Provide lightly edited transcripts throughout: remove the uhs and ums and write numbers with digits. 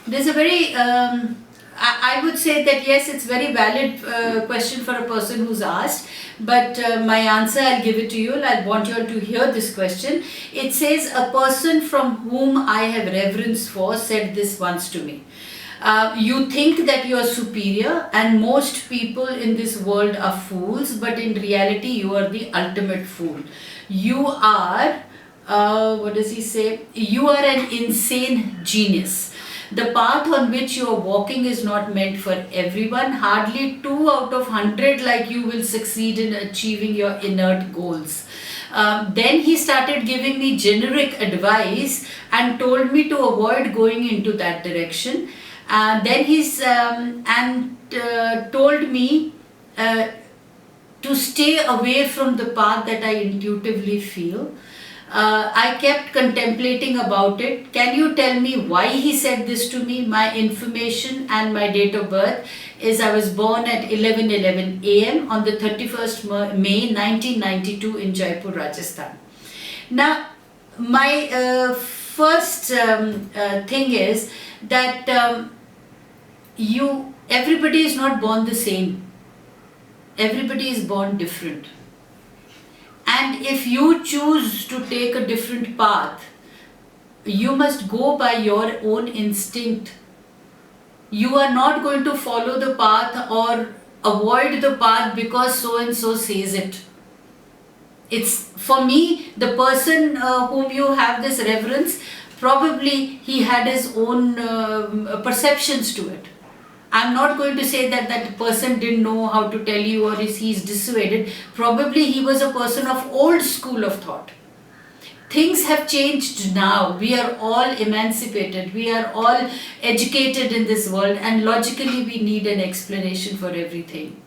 There's a very, I would say that yes, it's very valid question for a person who's asked, but my answer, I'll give it to you. I want you all to hear this question. It says, a person from whom I have reverence for said this once to me. You think that you are superior, and most people in this world are fools, but in reality you are the ultimate fool. You are, what does he say? You are an insane genius. The path on which you are walking is not meant for everyone. Hardly 2 out of 100 like you will succeed in achieving your inert goals. Then he started giving me generic advice and told me to avoid going into that direction. Then he's told me to stay away from the path that I intuitively feel. I kept contemplating about it. Can you tell me why he said this to me? My information and my date of birth is I was born at 11:11 a.m. on the 31st May 1992 in Jaipur, Rajasthan. Now, my first thing is that everybody is not born the same. Everybody is born different. And if you choose to take a different path, you must go by your own instinct. You are not going to follow the path or avoid the path because so and so says it. It's, for me, the person whom you have this reverence, probably he had his own perceptions to it. I'm not going to say that that person didn't know how to tell you or he's dissuaded. Probably he was a person of old school of thought. Things have changed now. We are all emancipated. We are all educated in this world, and logically we need an explanation for everything.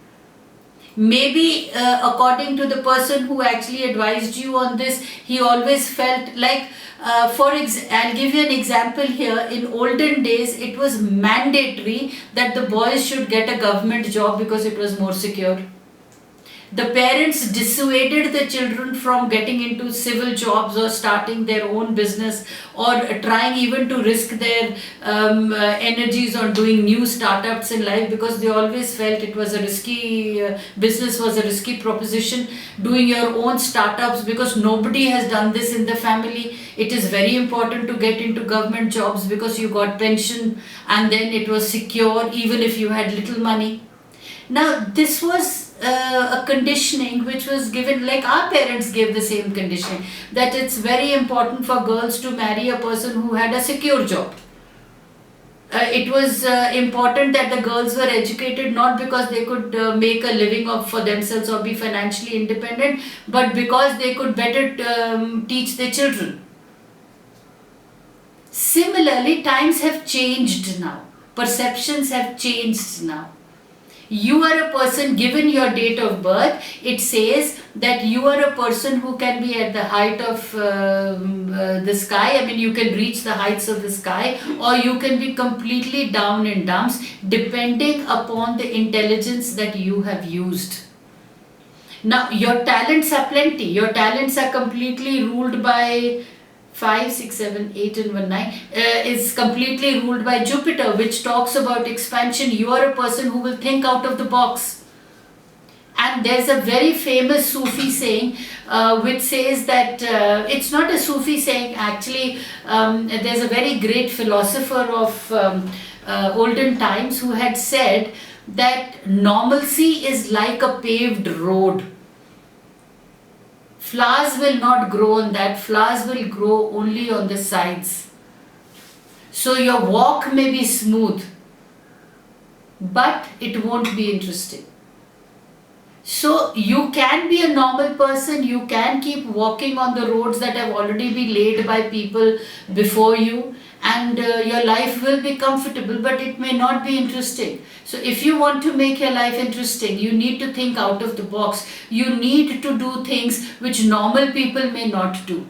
Maybe according to the person who actually advised you on this, he always felt like, I'll give you an example here. In olden days, it was mandatory that the boys should get a government job because it was more secure. The parents dissuaded the children from getting into civil jobs or starting their own business or trying even to risk their energies on doing new startups in life, because they always felt it was a risky business, was a risky proposition, doing your own startups, because nobody has done this in the family. It is very important to get into government jobs because you got pension and then it was secure even if you had little money. Now this was a conditioning which was given, like our parents gave the same conditioning, that it's very important for girls to marry a person who had a secure job. It was important that the girls were educated not because they could make a living for themselves or be financially independent, but because they could better teach their children. Similarly, times have changed now. Perceptions have changed now. You are a person, given your date of birth, it says that you are a person who can be at the height of the sky. I mean, you can reach the heights of the sky, or you can be completely down in dumps, depending upon the intelligence that you have used. Now, your talents are plenty. Your talents are completely ruled by 5, 6, 7, 8 and 1, 9 is completely ruled by Jupiter, which talks about expansion. You are a person who will think out of the box. And there's a very famous Sufi saying which says that, it's not a Sufi saying actually, there's a very great philosopher of olden times who had said that normalcy is like a paved road. Flowers will not grow on that. Flowers will grow only on the sides. So your walk may be smooth, but it won't be interesting. So you can be a normal person. You can keep walking on the roads that have already been laid by people before you, and your life will be comfortable, but it may not be interesting. So if you want to make your life interesting, you need to think out of the box. You need to do things which normal people may not do.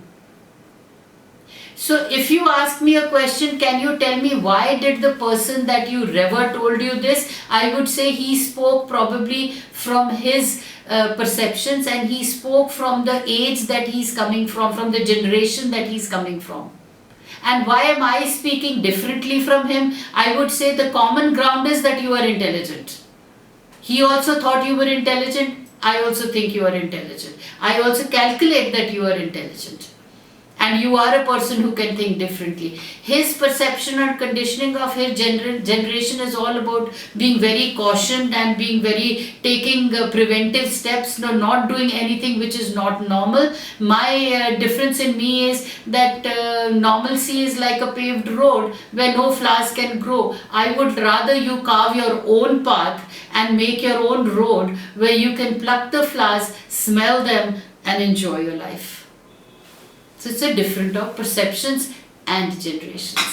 So if you ask me a question, can you tell me why did the person that you revere told you this? I would say he spoke probably from his perceptions, and he spoke from the age that he's coming from the generation that he's coming from. And why am I speaking differently from him? I would say the common ground is that you are intelligent. He also thought you were intelligent. I also think you are intelligent. I also calculate that you are intelligent. And you are a person who can think differently. His perception or conditioning of his generation is all about being very cautioned and being very taking preventive steps, no, not doing anything which is not normal. My difference in me is that normalcy is like a paved road where no flowers can grow. I would rather you carve your own path and make your own road where you can pluck the flowers, smell them, and enjoy your life. So it's a different of perceptions and generations.